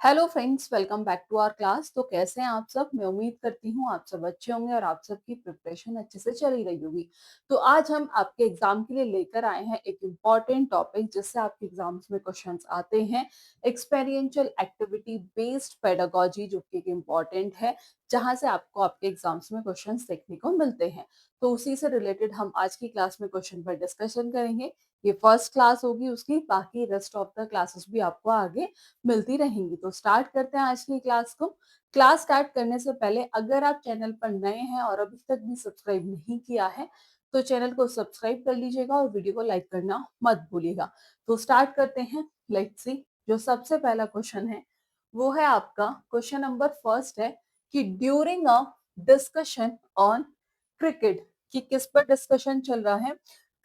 Hello friends, welcome back to our class. तो कैसे हैं आप सब? मैं उम्मीद करती हूँ आप सब अच्छे होंगे और आप सबकी प्रिपरेशन अच्छे से चली रही होगी। तो आज हम आपके एग्जाम के लिए लेकर आए हैं एक इम्पॉर्टेंट टॉपिक जिससे आपके एग्जाम्स में क्वेश्चंस आते हैं। एक्सपेरिएंशियल एक्टिविटी बेस्ड पेडागोजी, जो कि एक इम्पॉर्टेंट है, जहां से आपको आपके एग्जाम्स में क्वेश्चंस देखने को मिलते हैं। तो उसी से रिलेटेड हम आज की क्लास में क्वेश्चन पर डिस्कशन करेंगे। ये फर्स्ट क्लास होगी उसकी, बाकी रेस्ट ऑफ द क्लासेस भी आपको आगे मिलती रहेंगी। तो स्टार्ट करते हैं आज की क्लास को। क्लास स्टार्ट करने से पहले अगर आप चैनल पर नए हैं और अभी तक भी सब्सक्राइब नहीं किया है तो चैनल को सब्सक्राइब कर लीजिएगा और वीडियो को लाइक करना मत भूलिएगा। तो स्टार्ट करते हैं। लेट्स सी, जो सबसे पहला क्वेश्चन है वो है आपका क्वेश्चन नंबर फर्स्ट है कि during a discussion on cricket, कि किस पर डिस्कशन चल रहा है?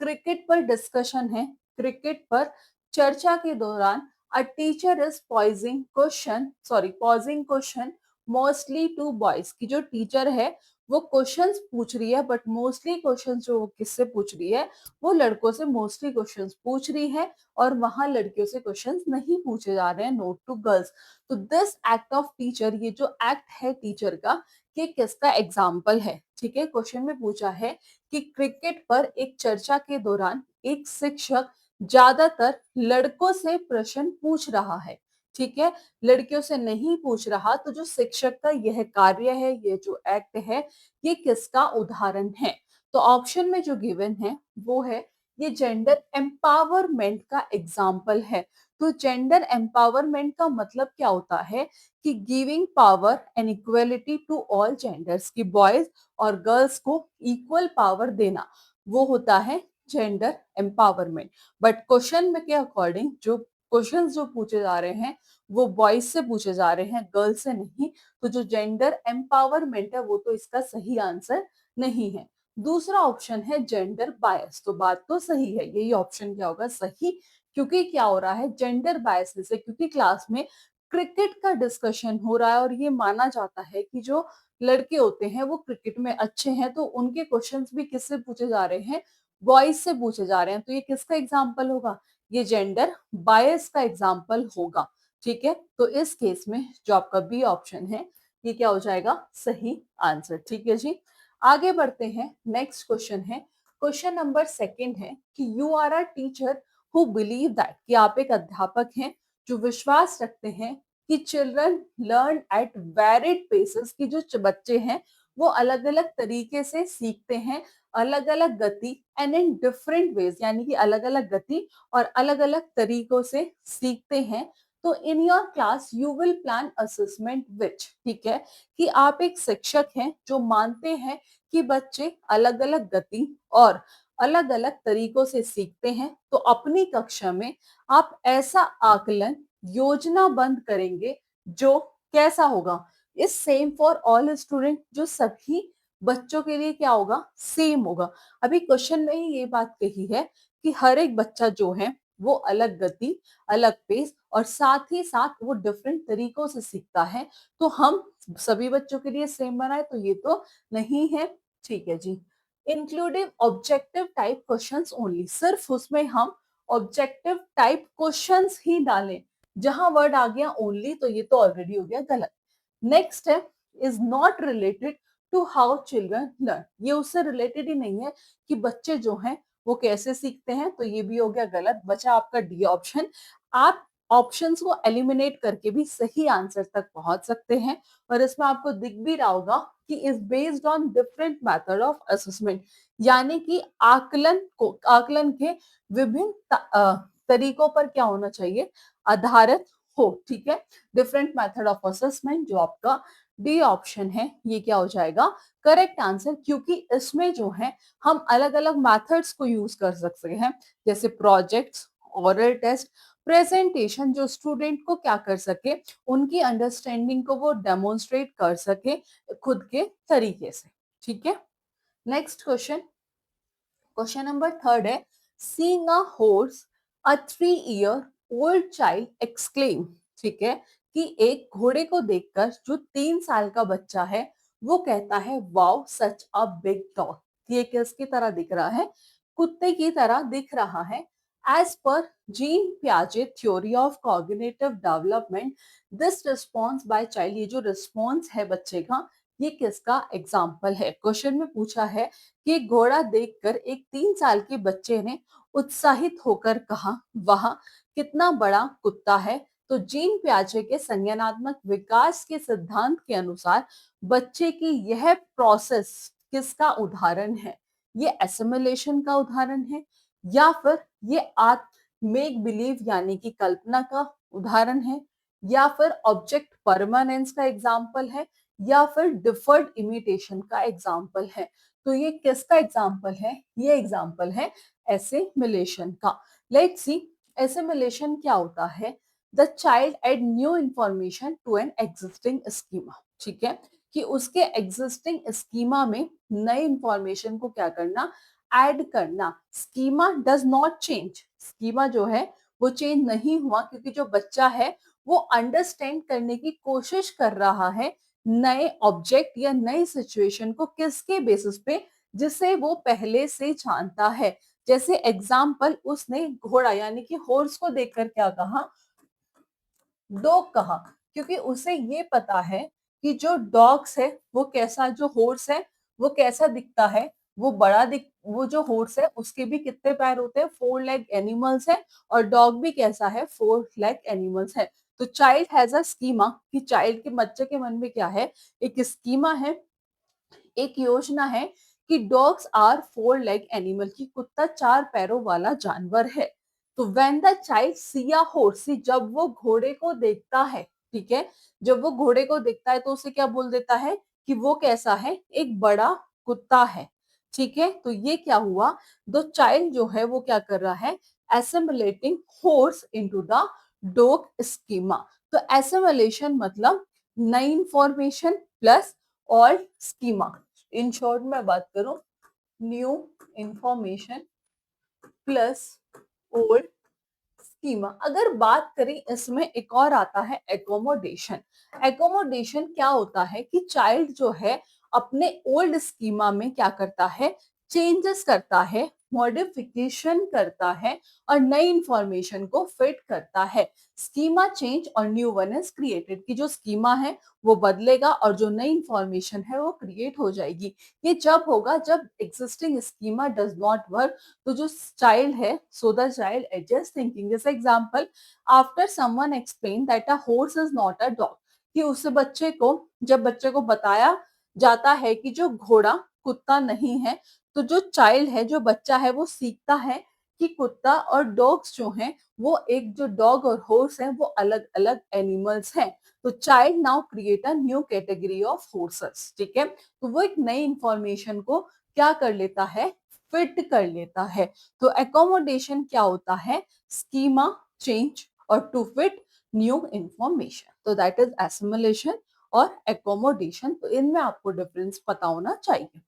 क्रिकेट पर डिस्कशन है। क्रिकेट पर चर्चा के दौरान a teacher is pausing question mostly to boys, की जो टीचर है वो क्वेश्चंस पूछ रही है, बट मोस्टली क्वेश्चंस जो वो किससे पूछ रही है, वो लड़कों से मोस्टली क्वेश्चंस पूछ रही है और वहां लड़कियों से क्वेश्चंस नहीं पूछे जा रहे हैं, नोट टू गर्ल्स। तो दिस एक्ट ऑफ टीचर, ये जो एक्ट है टीचर का, ये किसका एग्जाम्पल है? ठीक है, क्वेश्चन में पूछा है कि क्रिकेट पर एक चर्चा के दौरान एक शिक्षक ज्यादातर लड़कों से प्रश्न पूछ रहा है। ठीक है, लड़कियों से नहीं पूछ रहा। तो जो शिक्षक का यह कार्य है, ये जो एक्ट है, ये किसका उदाहरण है? तो ऑप्शन में जो गिवन है वो है, ये जेंडर एम्पावरमेंट का एग्जाम्पल है। तो जेंडर एम्पावरमेंट का मतलब क्या होता है कि giving power and equality to all genders, की बॉयज और गर्ल्स को इक्वल पावर देना, वो होता है जेंडर एम्पावरमेंट। बट क्वेश्चन में के अकॉर्डिंग जो क्वेश्चंस जो पूछे जा रहे हैं वो बॉयज से पूछे जा रहे हैं, गर्ल्स से नहीं। तो जो जेंडर एम्पावरमेंट है वो तो इसका सही आंसर नहीं है। दूसरा ऑप्शन है जेंडर बायस। तो बात तो सही है, यही ऑप्शन क्या होगा? सही। क्योंकि क्या हो रहा है जेंडर बायस से? क्योंकि क्लास में क्रिकेट का डिस्कशन हो रहा है और ये माना जाता है कि जो लड़के होते हैं वो क्रिकेट में अच्छे हैं, तो उनके क्वेश्चंस भी किससे पूछे जा रहे हैं? बॉयज से पूछे जा रहे हैं। तो ये किसका एग्जाम्पल होगा? ये जेंडर बायस का एग्जाम्पल होगा। ठीक है, तो इस केस में जो आपका बी ऑप्शन है ये क्या हो जाएगा? सही आंसर। ठीक है जी, आगे बढ़ते हैं। नेक्स्ट क्वेश्चन है, क्वेश्चन नंबर सेकंड है कि you are a teacher who believe that, कि आप एक अध्यापक हैं जो विश्वास रखते हैं कि children learn at varied paces, की जो बच्चे हैं वो अलग अलग तरीके से सीखते हैं, अलग अलग गति एंड इन डिफरेंट वेज, यानी कि अलग अलग गति और अलग अलग तरीकों से सीखते हैं। तो in your class you will plan assessment which, ठीक है, कि आप एक शिक्षक हैं जो मानते हैं कि बच्चे अलग अलग गति और अलग अलग तरीकों से सीखते हैं। तो अपनी कक्षा में आप ऐसा आकलन योजनाबद्ध करेंगे जो कैसा होगा? इस सेम फॉर ऑल स्टूडेंट, जो सभी बच्चों के लिए क्या होगा? सेम होगा। अभी क्वेश्चन में ही ये बात कही है कि हर एक बच्चा जो है वो अलग गति, अलग पेस और साथ ही साथ वो डिफरेंट तरीकों से सीखता है। तो हम सभी बच्चों के लिए सेम बनाए तो ये तो नहीं है। ठीक है जी, इंक्लूडिव ऑब्जेक्टिव टाइप क्वेश्चंस ओनली, सिर्फ उसमें हम ऑब्जेक्टिव टाइप क्वेश्चंस ही डालें। जहां वर्ड आ गया ओनली तो ये तो ऑलरेडी हो गया गलत। नेक्स्ट है, is not related to how children learn, ये उससे रिलेटेड ही नहीं है कि बच्चे जो हैं वो कैसे सीखते हैं, तो ये भी हो गया गलत। बचा आपका डी ऑप्शन। आप ऑप्शंस को एलिमिनेट करके भी सही आंसर तक पहुंच सकते हैं। और इसमें आपको दिख भी रहा होगा कि is based on different method of assessment, यानी कि आकलन के विभिन्न तरीकों पर क्या होना चाहिए? आधारित हो। ठीक है, डिफरेंट मेथड ऑफ असेसमेंट, जो आपका डी ऑप्शन है ये क्या हो जाएगा? Correct answer. क्योंकि इसमें जो है हम अलग अलग मेथड्स को यूज कर सकते हैं, जैसे प्रोजेक्ट्स, ओरल टेस्ट, प्रेजेंटेशन, जो स्टूडेंट को क्या कर सके, उनकी अंडरस्टैंडिंग को वो डेमोन्स्ट्रेट कर सके खुद के तरीके से। ठीक है, next question, question number third है, seeing a horse a 3 year old child exclaim, ठीक है, कि एक घोड़े को देखकर जो 3 साल का बच्चा है वो कहता है wow such a big dog. ये किसकी तरह दिख रहा है? कुत्ते की तरह दिख रहा है। As per Jean Piaget theory of cognitive development, this response by child, ये जो response है बच्चे का, ये किसका एग्जाम्पल है? क्वेश्चन में पूछा है कि घोड़ा देखकर एक 3 साल के बच्चे ने उत्साहित होकर कहा, वह कितना बड़ा कुत्ता है। तो जीन प्याजे के संज्ञानात्मक विकास के सिद्धांत के अनुसार बच्चे की यह प्रोसेस किसका उदाहरण है? ये एसिमिलेशन का उदाहरण है, या फिर ये मेक बिलीव यानी कि कल्पना का उदाहरण है, या फिर ऑब्जेक्ट परमानेंस का एग्जाम्पल है, या फिर डिफर्ड इमिटेशन का एग्जाम्पल है। तो ये किसका एग्जाम्पल है? ये एग्जाम्पल है एसिमिलेशन का। लेट्स सी एसिमिलेशन क्या होता है। The child add new information to an existing schema. ठीक है, कि उसके एग्जिस्टिंग स्कीमा में नई इंफॉर्मेशन को क्या करना, ऐड करना। Schema does not change, schema जो है वो चेंज नहीं हुआ, क्योंकि जो बच्चा है वो अंडरस्टैंड करने की कोशिश कर रहा है नए ऑब्जेक्ट या नई सिचुएशन को, किसके बेसिस पे? जिसे वो पहले से जानता है। जैसे एग्जाम्पल, उसने घोड़ा यानी कि हॉर्स को देखकर क्या कहा? डॉग कहा, क्योंकि उसे ये पता है कि जो डॉग्स है वो कैसा, जो हॉर्स है वो कैसा दिखता है, वो बड़ा दिख, वो जो हॉर्स है उसके भी कितने पैर होते हैं? 4 लेग एनिमल्स है, और डॉग भी कैसा है? 4 लेग एनिमल्स है। तो चाइल्ड हैज अ स्कीमा, कि चाइल्ड के बच्चे के मन में क्या है? एक स्कीमा है, एक योजना है कि डॉग्स आर 4 लेग एनिमल, की कुत्ता 4 पैरों वाला जानवर है। तो when the child see a horse, जब वो घोड़े को देखता है, ठीक है, जब वो घोड़े को देखता है तो उसे क्या बोल देता है कि वो कैसा है? एक बड़ा कुत्ता है। ठीक है, तो ये क्या हुआ? द चाइल्ड जो है वो क्या कर रहा है? Assimilating horse into the dog schema. तो एसिमिलेशन मतलब नई information plus old schema. In short में बात करूं, new information plus old schema. अगर बात करें इसमें एक और आता है एकोमोडेशन। एकोमोडेशन क्या होता है कि चाइल्ड जो है अपने ओल्ड स्कीमा में क्या करता है? चेंजेस करता है, मॉडिफिकेशन करता है, और नई इंफॉर्मेशन को फिट करता है। स्कीमा चेंज और न्यू वन इज क्रिएटेड, की जो स्कीमा है वो बदलेगा और जो नई इंफॉर्मेशन है वो क्रिएट हो जाएगी। ये जब होगा जब existing schema does not work. तो जो चाइल्ड है, so the child adjust thinking. जैसे example, after someone explain that a horse is not a dog, कि उस बच्चे को, जब बच्चे को बताया जाता है कि जो घोड़ा कुत्ता नहीं है, तो जो चाइल्ड है, जो बच्चा है, वो सीखता है कि कुत्ता और डॉग्स जो हैं वो, एक जो डॉग और हॉर्स है वो अलग अलग एनिमल्स हैं। तो child now create a new category of horses. ठीक है, तो वो एक नई इंफॉर्मेशन को क्या कर लेता है? फिट कर लेता है। तो एकोमोडेशन क्या होता है? स्कीमा चेंज और टू फिट न्यू इंफॉर्मेशन। तो दैट इज एसिमिलेशन और एकोमोडेशन। तो इनमें आपको डिफरेंस पता होना चाहिए।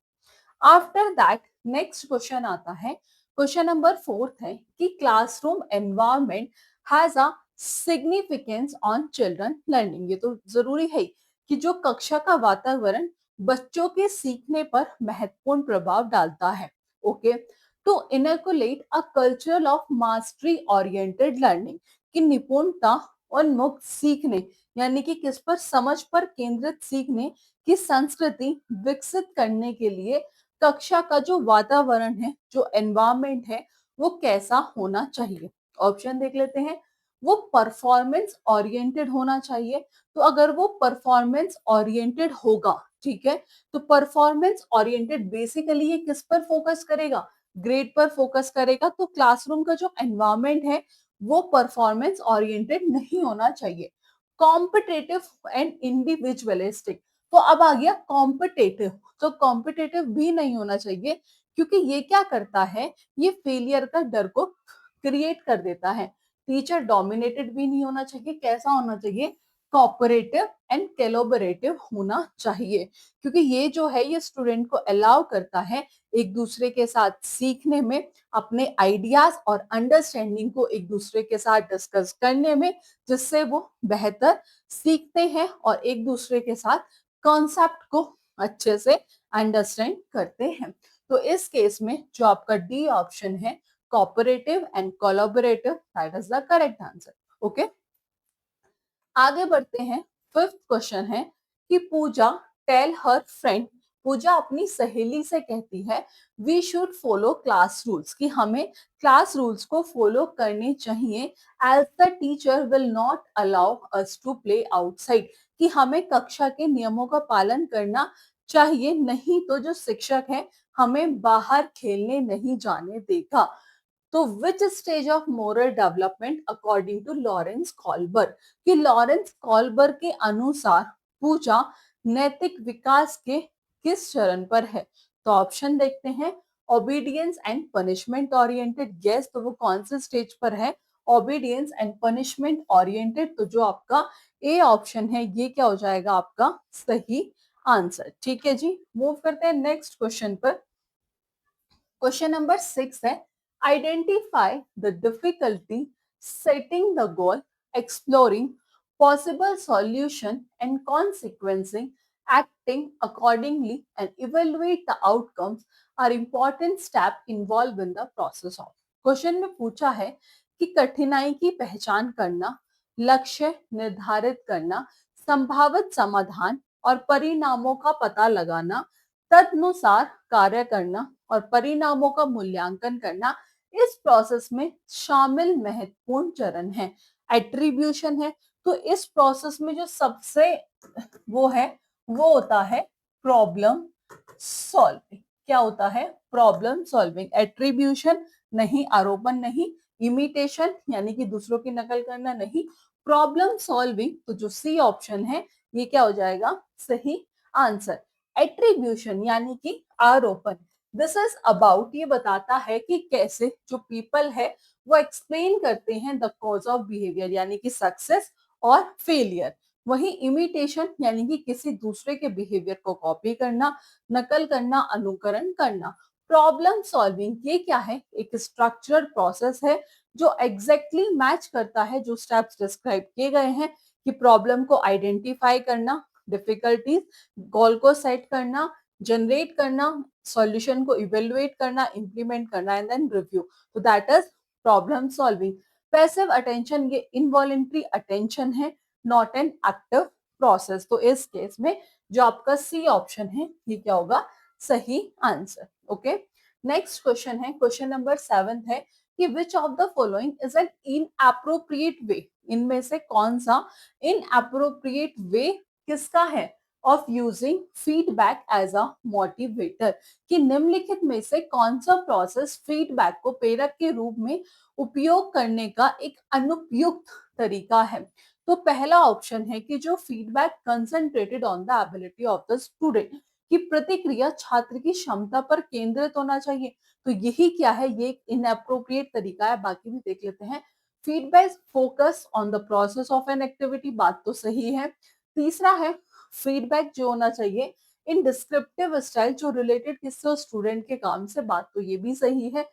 आफ्टर दैट नेक्स्ट क्वेश्चन आता है, क्वेश्चन नंबर 4 है कि classroom environment has a significance on children learning. ये तो जरूरी है कि जो कक्षा का वातावरण बच्चों के सीखने पर महत्वपूर्ण प्रभाव डालता है। Okay, to inculcate a culture of mastery oriented learning, की निपुणता उन्मुख सीखने, यानी कि किस पर? समझ पर केंद्रित सीखने की संस्कृति विकसित करने के लिए कक्षा का जो वातावरण है, जो एनवायरमेंट है, वो कैसा होना चाहिए? ऑप्शन देख लेते हैं। वो परफॉर्मेंस ओरिएंटेड होना चाहिए। तो अगर वो परफॉर्मेंस ओरिएंटेड होगा, ठीक है, तो परफॉर्मेंस ओरिएंटेड बेसिकली ये किस पर फोकस करेगा? ग्रेड पर फोकस करेगा। तो क्लासरूम का जो एनवायरमेंट है वो परफॉर्मेंस ओरिएंटेड नहीं होना चाहिए। कॉम्पिटेटिव एंड इंडिविजुअलिस्टिक, तो अब आ गया कॉम्पिटेटिव। तो कॉम्पिटेटिव भी नहीं होना चाहिए, क्योंकि ये क्या करता है? ये फेलियर का डर को क्रिएट कर देता है। टीचर डोमिनेटेड भी नहीं होना चाहिए। कैसा होना चाहिए? कोऑपरेटिव एंड कोलैबोरेटिव होना चाहिए, क्योंकि ये जो है ये स्टूडेंट को अलाउ करता है एक दूसरे के साथ सीखने में, अपने आइडियाज और अंडरस्टैंडिंग को एक दूसरे के साथ डिस्कस करने में, जिससे वो बेहतर सीखते हैं और एक दूसरे के साथ कॉन्सेप्ट को अच्छे से अंडरस्टैंड करते हैं। तो इस केस में जो आपका डी ऑप्शन है cooperative and collaborative. That is the correct answer. Okay. आगे बढ़ते हैं. फिफ्थ क्वेश्चन है कि पूजा टेल हर फ्रेंड, पूजा अपनी सहेली से कहती है we should follow class rules, कि हमें क्लास रूल्स को फॉलो करने चाहिए, as the teacher will not allow us to play outside, कि हमें कक्षा के नियमों का पालन करना चाहिए, नहीं तो जो शिक्षक है हमें बाहर खेलने नहीं जाने देगा. तो which stage of moral development according to Lawrence Kohlberg, कि लॉरेंस कॉल्बर के अनुसार पूजा नैतिक विकास के किस चरण पर है. तो ऑप्शन देखते हैं. Obedience and punishment oriented, yes, तो वो कौन से स्टेज पर है? Obedience and punishment oriented. तो जो आपका ए ऑप्शन है ये क्या हो जाएगा आपका सही आंसर. ठीक है जी, मूव करते हैं नेक्स्ट क्वेश्चन पर. क्वेश्चन नंबर 6 है identify the difficulty setting the goal, exploring possible solution and consequencing, acting accordingly and evaluate the outcomes are important step involved in the process of. Question में पूछा है कि कठिनाई की पहचान करना, लक्ष्य निर्धारित करना, संभावित समाधान और परिणामों का पता लगाना, तदनुसार कार्य करना और परिणामों का मूल्यांकन करना इस प्रोसेस में शामिल महत्वपूर्ण चरण है. एट्रीब्यूशन है, तो इस प्रोसेस में जो सबसे वो है वो होता है प्रॉब्लम सॉल्विंग. क्या होता है? Problem solving. एट्रीब्यूशन नहीं, आरोपण नहीं, इमिटेशन यानी कि दूसरों की नकल करना नहीं, प्रॉब्लम सॉल्विंग. तो जो सी ऑप्शन है ये क्या हो जाएगा सही आंसर. एट्रीब्यूशन यानी कि आरोपण. दिस इज अबाउट, ये बताता है कि कैसे जो पीपल है वो एक्सप्लेन करते हैं द कॉज ऑफ बिहेवियर यानी कि सक्सेस और फेलियर. वही इमिटेशन यानी कि किसी दूसरे के बिहेवियर को कॉपी करना, नकल करना, अनुकरण करना. प्रॉब्लम सॉल्विंग ये क्या है? एक स्ट्रक्चरड प्रोसेस है जो एग्जैक्टली मैच करता है जो स्टेप्स डिस्क्राइब किए गए हैं, कि प्रॉब्लम को आइडेंटिफाई करना, डिफिकल्टीज, गोल को सेट करना, जनरेट करना, सॉल्यूशन को इवेलुएट करना, इंप्लीमेंट करना एंड देन रिव्यू. तो that is problem solving. Passive attention ये इनवॉलेंट्री अटेंशन है, नॉट एन एक्टिव प्रोसेस. तो इस केस में जो आपका सी ऑप्शन है ये क्या होगा सही आंसर. ओके. नेक्स्ट क्वेश्चन है, क्वेश्चन नंबर 7 है कि which of the following is an inappropriate way, इनमें से कौन सा इनएप्रोप्रिएट वे किसका है of using feedback as a motivator, कि निम्नलिखित में से कौन सा प्रोसेस फीडबैक को प्रेरक के रूप में उपयोग करने का एक अनुपयुक्त तरीका है. तो पहला ऑप्शन है कि जो feedback concentrated on the ability of the student, कि प्रतिक्रिया छात्र की क्षमता पर केंद्रित होना चाहिए. तो यही क्या है, ये एक इनअप्रोप्रिएट तरीका है. बाकी भी देख लेते हैं. Feedback focus on the process of an activity, बात तो सही है. तीसरा है फीडबैक जो होना चाहिए इन डिस्क्रिप्टिव स्टाइल, जो रिलेटेड किससे स्टूडेंट के काम से, बात तो ये भी सही है.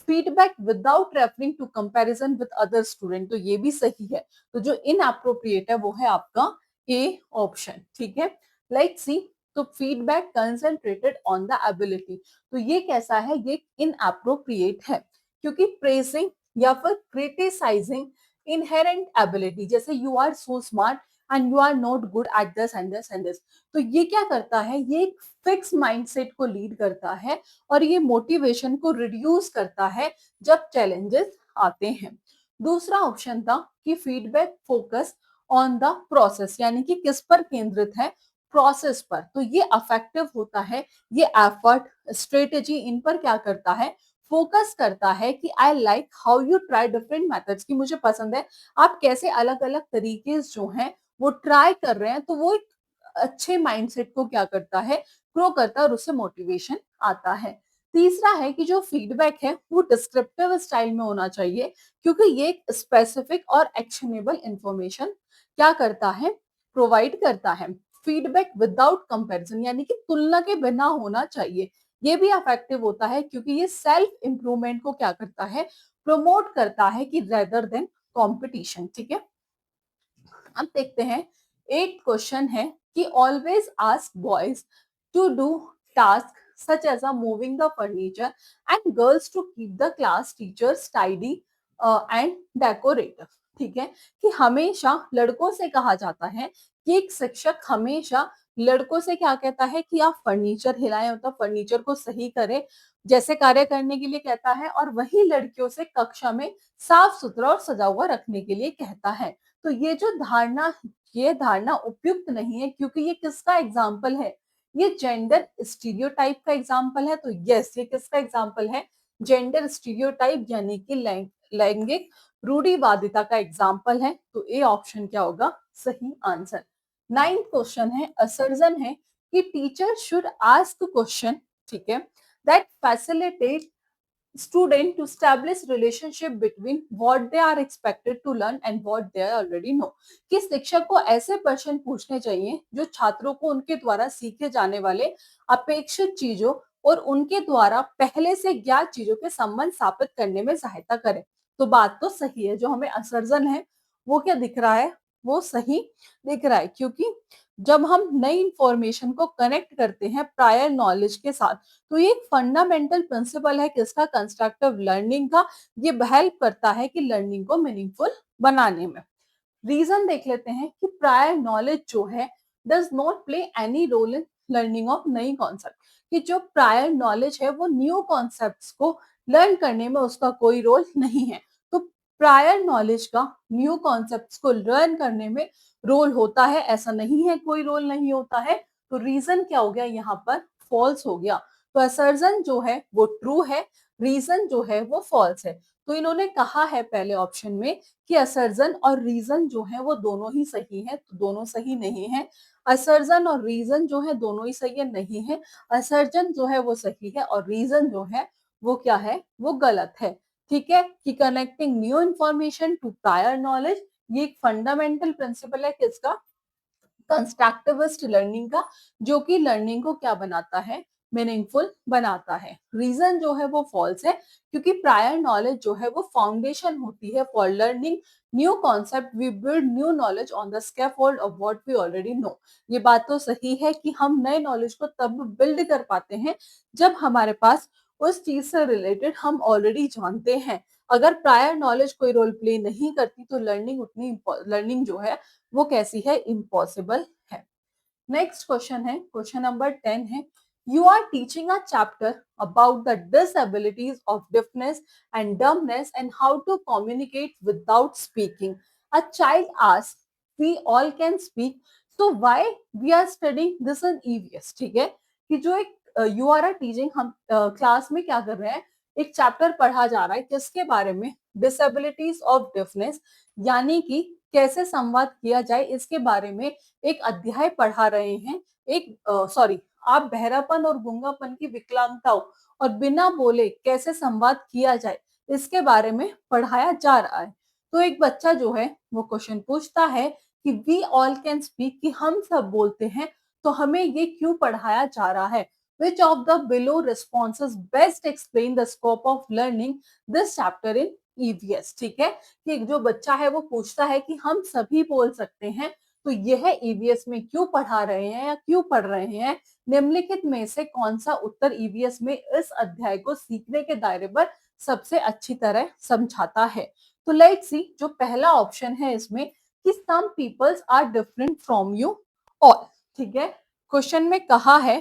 Feedback without referring to comparison with other student, तो ये भी सही है. तो जो इनअप्रोप्रिएट है वो है आपका ए ऑप्शन. ठीक है, लेट्स सी. तो feedback concentrated on the ability, तो ये कैसा है? ये इनअप्रोप्रिएट है, क्योंकि प्रेजिंग या फिर क्रिटिसाइजिंग इनहेरेंट एबिलिटी, जैसे you are so smart and you are not good at this and this and this, तो ये क्या करता है? ये एक फिक्स माइंडसेट को लीड करता है और ये मोटिवेशन को रिड्यूस करता है जब चैलेंजेस आते हैं. दूसरा ऑप्शन था कि feedback focus on the process, यानी कि किस पर केंद्रित है? प्रोसेस पर. तो ये अफेक्टिव होता है, ये एफर्ट, स्ट्रेटेजी, इन पर क्या करता है? फोकस करता है कि I like how you try different methods, की मुझे पसंद है आप कैसे अलग अलग तरीके जो हैं वो ट्राई कर रहे हैं. तो वो एक अच्छे माइंडसेट को क्या करता है? ग्रो करता है और उससे मोटिवेशन आता है. तीसरा है कि जो फीडबैक है वो डिस्क्रिप्टिव स्टाइल में होना चाहिए, क्योंकि ये एक स्पेसिफिक और एक्शनेबल इंफॉर्मेशन क्या करता है? प्रोवाइड करता है. फीडबैक विदाउट कंपैरिजन यानी कि तुलना के बिना होना चाहिए, ये भी इफेक्टिव होता है, क्योंकि ये सेल्फ इंप्रूवमेंट को क्या करता है? प्रमोट करता है कि रेदर देन कंपटीशन. ठीक है, अब देखते हैं. एक क्वेश्चन है कि always ask boys to do task such as moving the furniture, and girls to keep the class teachers tidy and decorative. ठीक है, कि हमेशा लड़कों से कहा जाता है कि एक शिक्षक हमेशा लड़कों से क्या कहता है कि आप फर्नीचर हिलाएं, मतलब फर्नीचर को सही करें, जैसे कार्य करने के लिए कहता है, और वही लड़कियों से कक्षा में साफ सुथरा और सजा हुआ रखने के लिए कहता है। तो ये धारणा उपयुक्त नहीं है, क्योंकि ये किसका एग्जाम्पल है? ये जेंडर स्टीरियोटाइप का एग्जाम्पल है। तो यस, ये किसका एग्जाम्पल है? जेंडर स्टीरियोटाइप यानी कि लैंगिक रूढ़िवादिता का एग्जाम्पल है। तो ए ऑप्शन क्या होगा सही आंसर। 9th क्वेश्चन है, असर्जन है कि टीचर शुड आस्क क्वेश्चन, ठीक है, that facilitate student to establish relationship between what they are expected to learn and what they already know। कि शिक्षक को ऐसे प्रश्न पूछने चाहिए जो छात्रों को उनके द्वारा सीखे जाने वाले अपेक्षित चीजों और उनके द्वारा पहले से ज्ञात चीजों के संबंध स्थापित करने में सहायता करे। तो बात तो सही है, जो हमें असर्जन है वो क्या दिख रहा है, वो सही दिख रहा है, क्योंकि जब हम नई इंफॉर्मेशन को कनेक्ट करते हैं प्रायर नॉलेज के साथ, तो ये एक फंडामेंटल प्रिंसिपल है किसका? कंस्ट्रक्टिव लर्निंग का। ये हेल्प करता है कि लर्निंग को मीनिंगफुल बनाने में। रीजन देख लेते हैं कि प्रायर नॉलेज जो है does not play any role in learning of नई कॉन्सेप्ट। कि जो प्रायर नॉलेज है वो न्यू कॉन्सेप्ट्स को लर्न करने में उसका कोई रोल नहीं है। तो प्रायर नॉलेज का न्यू कॉन्सेप्ट्स को लर्न करने में रोल होता है, ऐसा नहीं है कोई रोल नहीं होता है। तो रीजन क्या हो गया यहाँ पर? फॉल्स हो गया। तो असर्जन जो है वो ट्रू है, रीजन जो है वो फॉल्स है। तो इन्होंने कहा है पहले ऑप्शन में कि असर्जन और रीजन जो है वो दोनों ही सही है, तो दोनों सही नहीं है। असर्जन और रीजन जो है दोनों ही सही है, नहीं है। असर्जन जो है वो सही है और रीजन जो है वो क्या है? वो गलत है। ठीक है, कि connecting new information to prior knowledge, ये एक फंडामेंटल प्रिंसिपल है किसका? कंस्ट्रक्टिविस्ट लर्निंग का, जो कि लर्निंग को क्या बनाता है? मीनिंगफुल बनाता है। रीजन जो है वो फॉल्स है, क्योंकि प्रायर नॉलेज जो है वो फाउंडेशन होती है for learning new concept. We build new knowledge on the scaffold of what we already know. ये बात तो सही है कि हम नए नॉलेज को तब बिल्ड कर पाते हैं जब हमारे पास उस चीज से रिलेटेड हम ऑलरेडी जानते हैं। अगर प्रायर नॉलेज कोई रोल प्ले नहीं करती तो लर्निंग जो है वो कैसी है? इम्पॉसिबल है। नेक्स्ट क्वेश्चन है, क्वेश्चन नंबर 10 है, you are teaching a chapter about the disabilities of deafness and dumbness and how to communicate without speaking. A child asks we all can speak, so why we are studying this in EVS. ठीक है, कि जो एक you are teaching, हम class में क्या कर रहे हैं? एक चैप्टर पढ़ा जा रहा है किसके बारे में? डिसेबिलिटीज ऑफ डिफनेस, यानी कि कैसे संवाद किया जाए इसके बारे में एक अध्याय पढ़ा रहे हैं। आप बहरापन और गूंगापन की विकलांगताओं और बिना बोले कैसे संवाद किया जाए इसके बारे में पढ़ाया जा रहा है। तो एक बच्चा जो है वो क्वेश्चन पूछता है कि वी ऑल कैन स्पीक, कि हम सब बोलते हैं, तो हमें ये क्यों पढ़ाया जा रहा है? Which of the below responses best explain the scope of learning this chapter in EVS? ठीक है, कि जो बच्चा है वो पूछता है कि हम सभी बोल सकते हैं, तो यह ईवीएस में क्यों पढ़ा रहे हैं या क्यों पढ़ रहे हैं? निम्नलिखित में से कौन सा उत्तर ईवीएस में इस अध्याय को सीखने के दायरे पर सबसे अच्छी तरह समझाता है? तो लेट्स सी, जो पहला ऑप्शन है इसमें कि some peoples are different from you all. ठीक है, क्वेश्चन में कहा है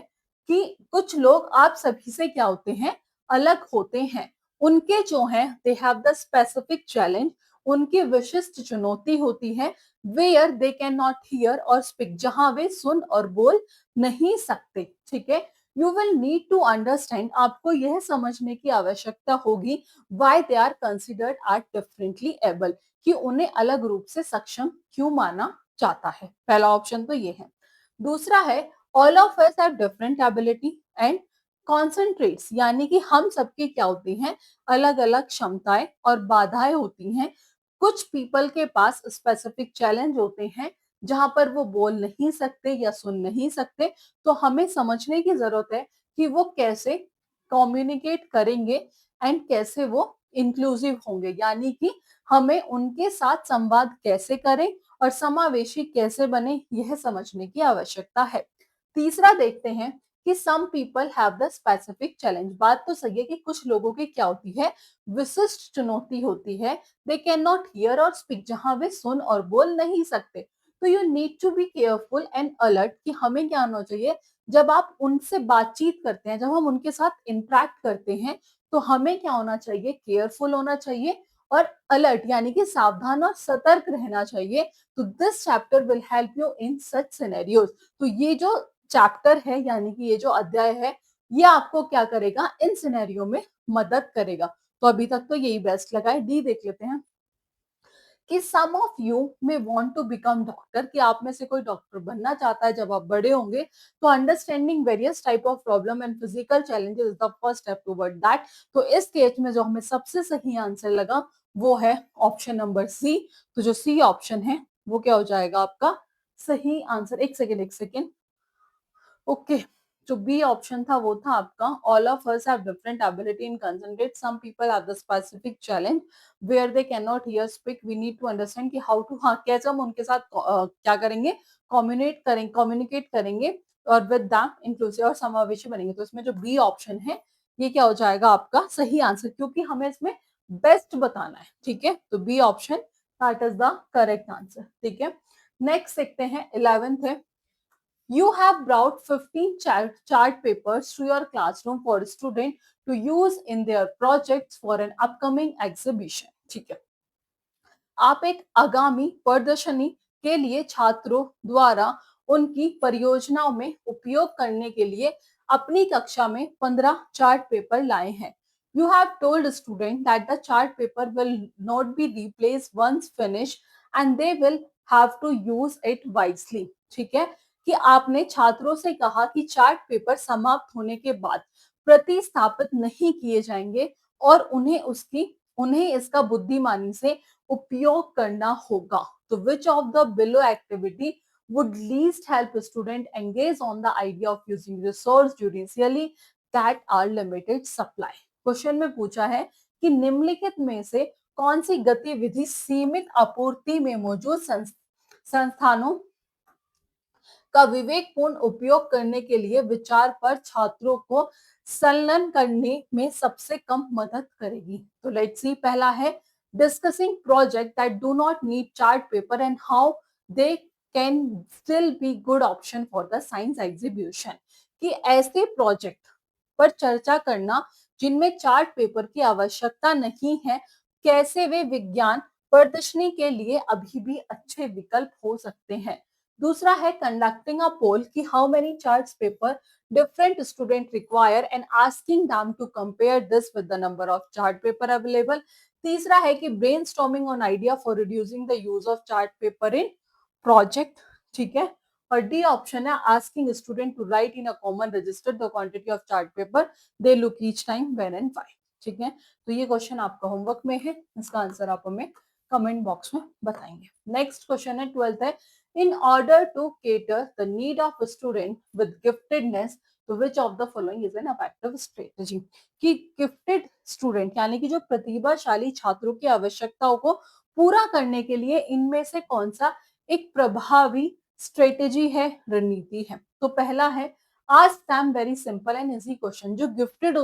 कि कुछ लोग आप सभी से क्या होते हैं? अलग होते हैं। उनके जो हैं they have the specific challenge, उनकी विशिष्ट चुनौती होती है where they can not hear और स्पीक, जहां वे सुन और बोल नहीं सकते। ठीक है, you will need to understand, आपको यह समझने की आवश्यकता होगी why they are considered are differently able, कि उन्हें अलग रूप से सक्षम क्यों माना जाता है। पहला ऑप्शन तो ये है। दूसरा है all of us have different ability and concentrates, यानी कि हम सबकी क्या होती हैं? अलग अलग क्षमताएं और बाधाएं होती हैं। कुछ पीपल के पास स्पेसिफिक चैलेंज होते हैं जहां पर वो बोल नहीं सकते या सुन नहीं सकते, तो हमें समझने की जरूरत है कि वो कैसे कम्युनिकेट करेंगे एंड कैसे वो इंक्लूसिव होंगे, यानी कि हमें उनके साथ संवाद कैसे करें और समावेशी कैसे बने, यह समझने की आवश्यकता है। तीसरा देखते हैं कि some people have the specific challenge. बात तो सही है कि कुछ लोगों की क्या होती है, विशिष्ट चुनौती होती है, दे कैन नॉट हियर और स्पीक, जहां वे सुन और बोल नहीं सकते। तो you need to be careful and alert कि हमें क्या होना चाहिए, जब आप उनसे बातचीत करते हैं, जब हम उनके साथ इंटरेक्ट करते हैं, तो हमें क्या होना चाहिए, केयरफुल होना चाहिए और अलर्ट यानी कि सावधान और सतर्क रहना चाहिए। तो this chapter will help you in such scenarios. तो ये जो चैप्टर है यानी कि ये जो अध्याय है, ये आपको क्या करेगा, इन सिनेरियो में मदद करेगा। तो अभी तक तो यही बेस्ट लगा है। डी देख लेते हैं कि some of you may want to become doctor, कि आप में से कोई डॉक्टर बनना चाहता है जब आप बड़े होंगे। तो understanding various type of problem and physical challenges is the first step toward that. तो इस केस में जो हमें सबसे सही आंसर लगा वो है ऑप्शन नंबर सी। तो जो सी ऑप्शन है वो क्या हो जाएगा आपका सही आंसर। एक सेकेंड एक सेकेंड, ओके। जो बी ऑप्शन था वो था आपका all of us have different ability in concentrate, some people have the specific challenge where they can not hear speak, we need to understand कि हाउ टू, हाँ कैसे हम उनके साथ क्या करेंगे, कम्युनिकेट करेंगे और विद दैम इंक्लूसिव और समावेशी बनेंगे। तो इसमें जो बी ऑप्शन है ये क्या हो जाएगा आपका सही आंसर, क्योंकि हमें इसमें बेस्ट बताना है। ठीक है, तो B option that is the correct answer. ठीक है, नेक्स्ट देखते हैं 11th है, you have brought 15 chart papers to your classroom for students to use in their projects for an upcoming exhibition. ठीक है, आप एक आगामी प्रदर्शनी के लिए छात्रों द्वारा उनकी परियोजनाओं में उपयोग करने के लिए अपनी कक्षा में 15 चार्ट पेपर लाए हैं। You have told students that the chart paper will not be replaced once finished and they will have to use it wisely. ठीक है, कि आपने छात्रों से कहा कि चार्ट पेपर समाप्त होने के बाद प्रतिस्थापित नहीं किए जाएंगे और उन्हें इसका बुद्धिमानी से उपयोग करना होगा। तो which of the below activity would least help student engage on the idea of using resource judicially that are limited supply। Question में पूछा है कि निम्नलिखित में से कौन सी गतिविधि सीमित आपूर्ति में मौजूद संस्थानों का विवेकपूर्ण उपयोग करने के लिए विचार पर छात्रों को संलग्न करने में सबसे कम मदद करेगी। तो लेट्स सी, पहला है discussing project that do not need chart paper and how they can still be good option for the science exhibition, कि ऐसे प्रोजेक्ट पर चर्चा करना जिनमें चार्ट पेपर की आवश्यकता नहीं है, कैसे वे विज्ञान प्रदर्शनी के लिए अभी भी अच्छे विकल्प हो सकते हैं। दूसरा है कंडक्टिंग अ पोल कि how many charts paper different student require and asking them to compare this with the number of chart paper available. तीसरा है कि brainstorming on idea for reducing the use of chart paper in project. ठीक है, और D option है asking student to write in a common register the quantity of chart paper they look each time when and why. ठीक है, तो ये question आपका homework में है, इसका आंसर आप हमें कमेंट बॉक्स में बताएंगे। नेक्स्ट क्वेश्चन है 12th है, in order to cater the need of a student with giftedness, तो which of the following is an effective strategy, कि गिफ्टेड स्टूडेंट यानी कि जो प्रतिभाशाली छात्रों की आवश्यकताओं को पूरा करने के लिए इनमें से कौन सा एक प्रभावी स्ट्रेटेजी है, रणनीति है। तो पहला है ask them very simple and easy question, जो गिफ्टेड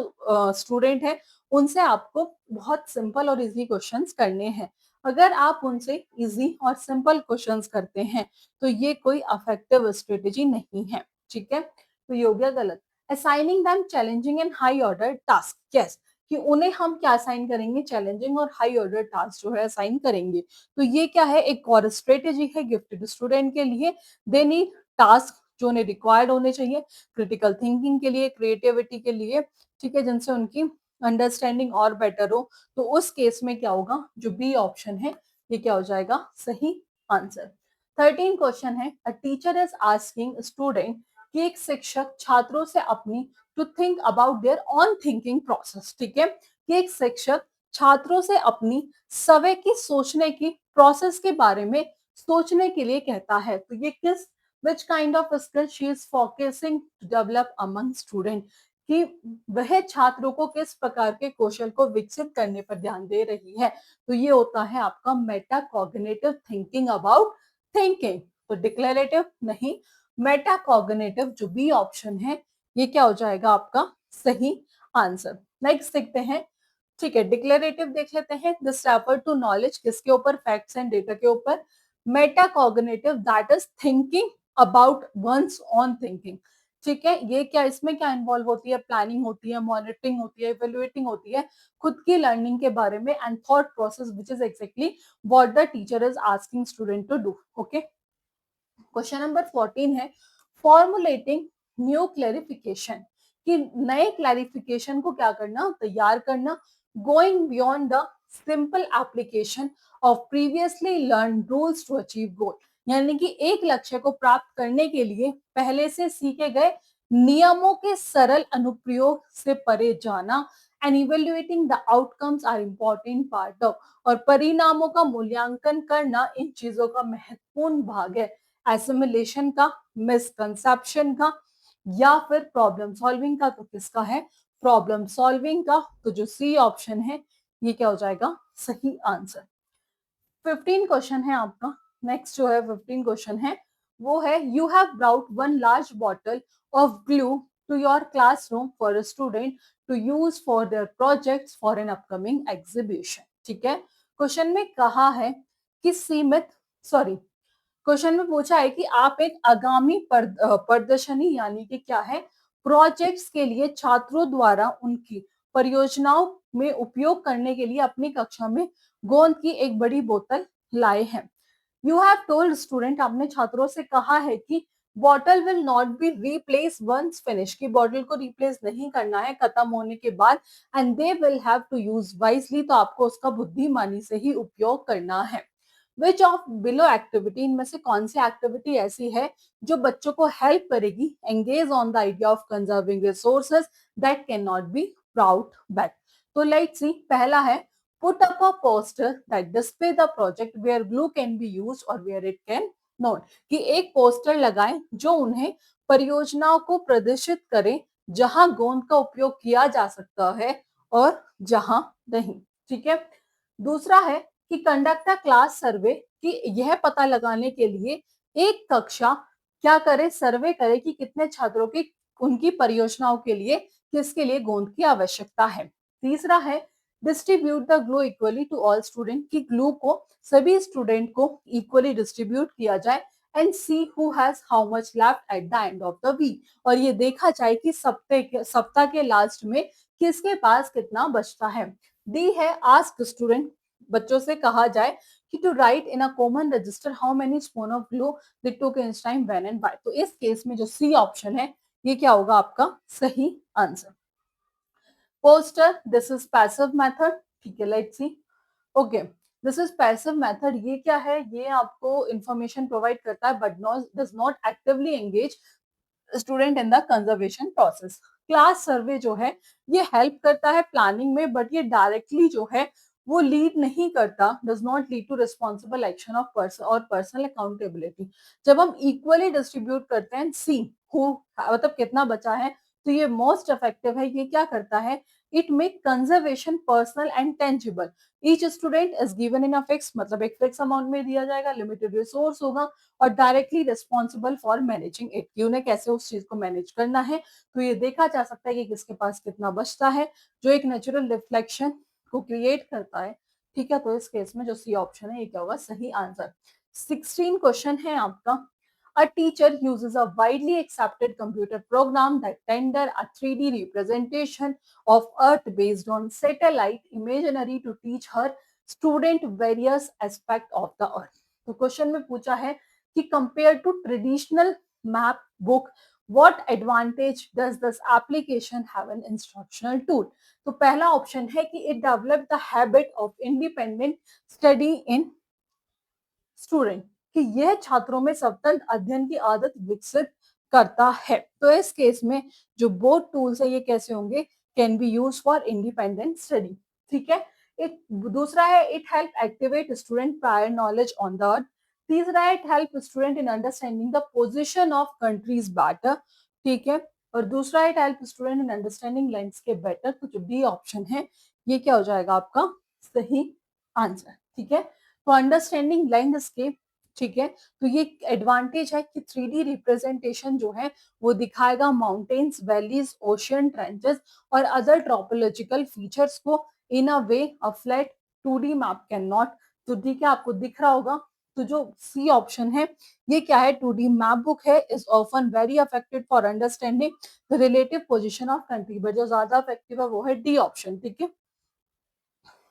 स्टूडेंट है उनसे आपको बहुत सिंपल और इजी क्वेश्चंस करने हैं। अगर आप उनसे इजी और सिंपल क्वेश्चंस करते हैं तो ये कोई अफेक्टिव स्ट्रेटेजी नहीं है। ठीक है, तो ये हो गया गलत। Assigning them challenging and high order task, yes, कि उन्हें हम क्या असाइन करेंगे, चैलेंजिंग और हाई ऑर्डर टास्क जो है असाइन करेंगे। तो ये क्या है, एक और स्ट्रेटेजी है गिफ्टेड स्टूडेंट के लिए। दे नीड टास्क जो उन्हें रिक्वायर्ड होने चाहिए क्रिटिकल थिंकिंग के लिए, क्रिएटिविटी के लिए, ठीक है, जिनसे उनकी अंडरस्टैंडिंग और बेटर हो। तो उस केस में क्या होगा, जो बी ऑप्शन है ये क्या हो जाएगा सही आंसर। 13 क्वेश्चन है, a teacher is asking student, कि एक शिक्षक छात्रों से अपनी to think about their own thinking process. ठीक है, कि एक शिक्षक छात्रों से अपनी स्वयं की सोचने की प्रोसेस के बारे में सोचने के लिए कहता है। तो ये किस which kind of skill she is focusing to develop among student, कि वह छात्रों को किस प्रकार के कौशल को विकसित करने पर ध्यान दे रही है। तो ये होता है आपका Meta cognitive thinking about thinking. तो डिक्लेरेटिव नहीं, मेटा कॉग्निटिव जो बी ऑप्शन है ये क्या हो जाएगा आपका सही आंसर। नेक्स्ट देखते हैं, ठीक है, डिक्लेरेटिव देख लेते हैं। दिस रेफर टू नॉलेज किसके ऊपर, फैक्ट्स एंड डेटा के ऊपर। Metacognitive that is thinking about one's own thinking, ठीक है, ये क्या, इसमें क्या इन्वॉल्व होती है, प्लानिंग होती है, मॉनिटरिंग होती है, इवेल्युएटिंग होती है खुद की लर्निंग के बारे में, and thought process which is exactly what the teacher is asking student to do. Okay, question number 14 है फॉर्मुलेटिंग न्यू क्लैरिफिकेशन, कि नए क्लैरिफिकेशन को क्या करना, तैयार करना। Going beyond the simple application of previously learn rules to achieve goal, यानी कि एक लक्ष्य को प्राप्त करने के लिए पहले से सीखे गए नियमों के सरल अनुप्रयोग से परे जाना। And evaluating the outcomes are important part of, और परिणामों का मूल्यांकन करना इन चीजों का महत्वपूर्ण भाग है। एसिमिलेशन का, मिसकंसेप्शन का, या फिर प्रॉब्लम सॉल्विंग का, तो किसका है, प्रॉब्लम सॉल्विंग का। तो जो सी ऑप्शन है ये क्या हो जाएगा सही आंसर। 15 क्वेश्चन है आपका। नेक्स्ट जो है 15 क्वेश्चन है वो है you have brought one large bottle of glue to your classroom for a student to use for their projects for an upcoming exhibition, ठीक है। क्वेश्चन में कहा है कि सीमित, सॉरी, क्वेश्चन में पूछा है कि आप एक आगामी प्रदर्शनी यानी कि क्या है, प्रोजेक्ट्स के लिए छात्रों द्वारा उनकी परियोजनाओं में उपयोग करने के लिए अपनी कक्षा में गोंद की एक बड़ी बोतल लाए हैं। यू हैव टोल्ड स्टूडेंट, आपने छात्रों से कहा है कि bottle will not be replace once finish, की बॉटल को रिप्लेस नहीं करना है खत्म होने के बाद, and they will have to use wisely, तो आपको उसका बुद्धिमानी से ही उपयोग करना है। विच ऑफ बिलो एक्टिविटी, इनमें से कौन सी एक्टिविटी ऐसी है जो बच्चों को हेल्प करेगी engage on the idea of conserving resources that can not be brought back. तो लेट्स सी, पहला है put up a poster that display the project where glue can be used और वेयर इट कैन नॉट, कि एक poster लगाएं जो उन्हें परियोजनाओं को प्रदर्शित करे जहां गोंद का उपयोग किया जा सकता है और जहां नहीं, ठीक है। दूसरा है कि कंडक्ट अ क्लास सर्वे, कि यह पता लगाने के लिए एक कक्षा क्या करे, सर्वे करे कि कितने छात्रों की उनकी परियोजनाओं के लिए किसके लिए गोंद की आवश्यकता है। तीसरा है distribute the glue equally to all student, की ग्लू को सभी स्टूडेंट को इक्वली डिस्ट्रीब्यूट किया जाए। And see who has how much left at the end of the week, और ये देखा जाए कि सप्ताह के लास्ट में किसके पास कितना बचता है। डी है आस्क स्टूडेंट, बच्चों से कहा जाए कि to write in a common register how many spoon of glue they took in time when and why, तो इस केस में जो सी ऑप्शन है ये क्या होगा आपका सही answer. Poster, this is passive method, ठीक है, let's see. Okay, this is passive method, ये क्या है, ये आपको इंफॉर्मेशन प्रोवाइड करता है but does not actively engage student in the conservation process. Class survey जो है ये हेल्प करता है प्लानिंग में, बट ये डायरेक्टली जो है वो लीड नहीं करता, does not lead to responsible action of person और पर्सनल अकाउंटेबिलिटी। जब हम इक्वली डिस्ट्रीब्यूट करते हैं, सी हु मतलब कितना बचा है, तो ये मोस्ट इफेक्टिव है। ये क्या करता है, it make conservation personal and tangible. Each student is given in a fix, मतलब एक फिक्स अमाउंट में दिया जाएगा, लिमिटेड रिसोर्स होगा, और directly responsible for managing it, कि उन्हें कैसे उस चीज को मैनेज करना है। तो ये देखा जा सकता है कि किसके पास कितना बचता है, जो एक नेचुरल रिफ्लेक्शन को क्रिएट करता है, ठीक है। तो इस केस में जो सी ऑप्शन है ये क्या होगा सही आंसर। 16 क्वेश्चन है आपका। A teacher uses a widely accepted computer program that tender a 3D representation of Earth based on satellite imagery to teach her student various aspects of the Earth. तो question में पूछा है कि compare to traditional map book what advantage does this application have an instructional tool? तो पहला option है कि it develop the habit of independent study in student, कि यह छात्रों में स्वतंत्र अध्ययन की आदत विकसित करता है। तो इस केस में जो बोथ टूल्स है ये कैसे होंगे, can be use for independent study, ठीक है। एक दूसरा है it help activate student prior knowledge on the earth. तीसरा है it help student in understanding the position of countries better, ठीक है। और दूसरा it help student in understanding landscape better. तो जो डी ऑप्शन है ये क्या हो जाएगा आपका सही आंसर, ठीक है। तो अंडरस्टैंडिंग लैंडस्केप ठीक है, तो ये एडवांटेज है कि 3D रिप्रेजेंटेशन जो है वो दिखाएगा माउंटेन्स, वैलीज, ओशियन, ट्रेंचेस और अदर ट्रोपोलॉजिकल फीचर्स को in a way a flat 2D map can not. तो ठीक है, आपको दिख रहा होगा। तो जो सी ऑप्शन है ये क्या है, 2D मैप बुक है, is often very affected for understanding the relative position of country, but जो ज्यादा इफेक्टिव है वो है डी ऑप्शन। ठीक है,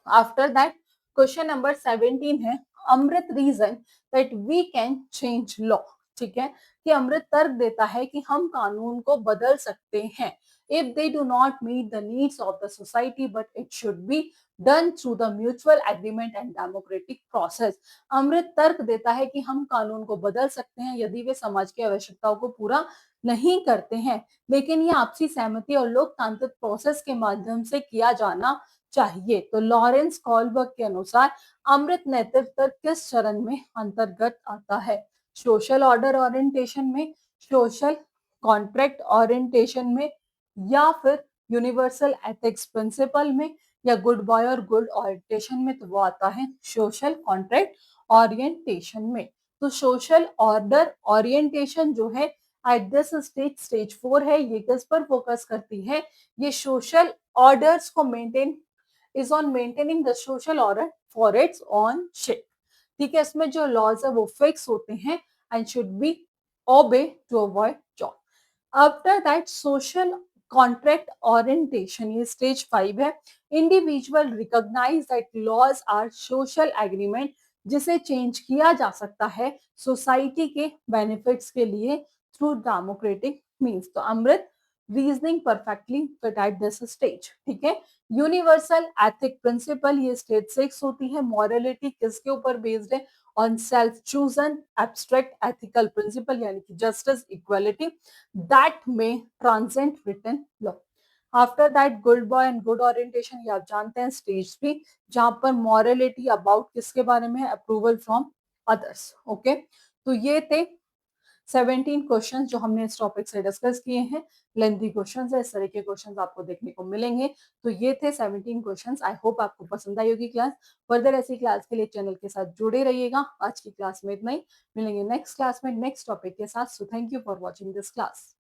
आफ्टर दैट क्वेश्चन नंबर 17 है, Amrit reason that we can change law. ठीक है, कि अमृत तर्क देता है कि हम कानून को बदल सकते हैं if they do not meet the needs of the society but it should be done through the mutual agreement and democratic process. Amrit तर्क देता है कि हम कानून को बदल सकते हैं यदि वे समाज की आवश्यकताओं को पूरा नहीं करते हैं, लेकिन ये आपसी सहमति और लोकतांत्रिक प्रोसेस के माध्यम से किया जाना चाहिए। तो लॉरेंस कॉलबर्ग के अनुसार अमृत नैतिक तर्क किस चरण में अंतर्गत आता है, सोशल ऑर्डर ओरिएंटेशन में, सोशल कॉन्ट्रैक्ट ओरिएंटेशन में, या फिर यूनिवर्सल एथिक्स प्रिंसिपल में, या गुड बॉय और गुड ओरिएंटेशन में। तो वो आता है सोशल कॉन्ट्रैक्ट ओरिएंटेशन में। तो सोशल ऑर्डर ओरिएंटेशन जो है एट दिस स्टेज, स्टेज 4 है, ये किस पर फोकस करती है, ये सोशल ऑर्डर्स को maintain is on maintaining the social order for its own shape। ठीक है, इसमें जो लॉज है वो फिक्स होते हैं and should be obey to avoid job. After that social contract orientation, ये स्टेज 5 है। Individual recognize that laws are social agreement, जिसे चेंज किया जा सकता है सोसाइटी के बेनिफिट्स के लिए थ्रू डेमोक्रेटिक मीन्स। तो Amrit reasoning perfectly fit at this stage. ठीक है, यूनिवर्सल एथिक प्रिंसिपल, ये स्टेज 6 होती है। मॉरलिटी किसके ऊपर बेस्ड है, on self chosen abstract ethical principle, यानी कि justice, equality that may transcend written law. After that good boy and good orientation, ये आप जानते हैं स्टेज 3, जहां पर मॉरलिटी अबाउट किसके बारे में है, अप्रूवल फ्रॉम अदर्स। ओके, तो ये थे 17 क्वेश्चन जो हमने इस टॉपिक से डिस्कस किए हैं। लेंथी क्वेश्चन है, इस तरह के क्वेश्चन आपको देखने को मिलेंगे। तो ये थे 17 क्वेश्चन। आई होप आपको पसंद आई होगी क्लास। फर्दर ऐसी क्लास के लिए चैनल के साथ जुड़े रहिएगा। आज की क्लास में इतना ही, मिलेंगे नेक्स्ट क्लास में नेक्स्ट टॉपिक के साथ। So thank you for watching this class.